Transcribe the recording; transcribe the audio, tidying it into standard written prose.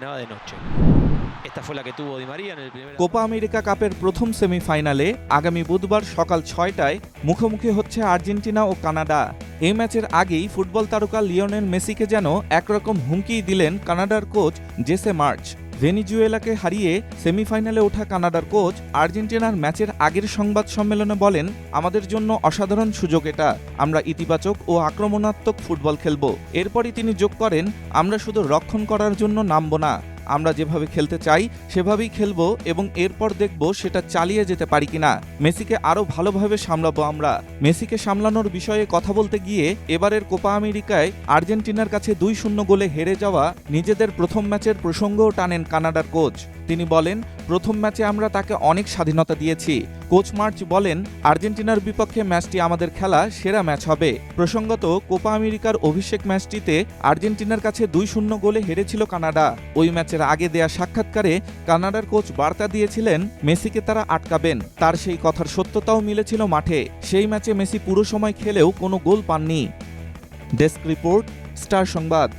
terminaba de noche. Esta fue la que tuvo Di María en el primer... Copa America কাপের প্রথম সেমিফাইনালে আগামী বুধবার সকাল 6টায় মুখোমুখি হচ্ছে আর্জেন্টিনা ও কানাডা। এই ম্যাচের আগেই ফুটবল তারকা লিওনেল মেসিকে যেন একরকম হুমকিই দিলেন কানাডার কোচ জেসে মার্চ। ভেনিজুয়েলাকে হারিয়ে সেমিফাইনালে ওঠা কানাডার কোচ আর্জেন্টিনার ম্যাচের আগের সংবাদ সম্মেলনে বলেন, আমাদের জন্য অসাধারণ সুযোগ এটা, আমরা ইতিবাচক ও আক্রমণাত্মক ফুটবল খেলব। এরপরই তিনি যোগ করেন, আমরা শুধু রক্ষণ করার জন্য নামব না, আমরা যেভাবে খেলতে চাই সেভাবেই খেলব এবং এরপর দেখব সেটা চালিয়ে যেতে পারি কিনা। মেসিকে আরও ভালোভাবে সামলাবো আমরা। মেসিকে সামলানোর বিষয়ে কথা বলতে গিয়ে এবারের কোপা আমেরিকায় আর্জেন্টিনার কাছে 2-0 গোলে হেরে যাওয়া নিজেদের প্রথম ম্যাচের প্রসঙ্গও টানেন কানাডার কোচ। তিনি বলেন, প্রথম ম্যাচে আমরা তাকে অনেক স্বাধীনতা দিয়েছি। কোচ মার্চ বলেন, আর্জেন্টিনার বিপক্ষে ম্যাচটি আমাদের খেলা সেরা ম্যাচ হবে। প্রসঙ্গত, কোপা আমেরিকার অভিষেক ম্যাচটিতে আর্জেন্টিনার কাছে 2-0 গোলে হেরেছিল কানাডা। ওই ম্যাচের আগে দেয়া সাক্ষাৎকারে কানাডার কোচ বার্তা দিয়েছিলেন মেসিকে তারা আটকাবেন। তার সেই কথার সত্যতাও মিলেছিল মাঠে। সেই ম্যাচে মেসি পুরো সময় খেলেও কোনো গোল পাননি। ডেস্ক রিপোর্ট, স্টার সংবাদ।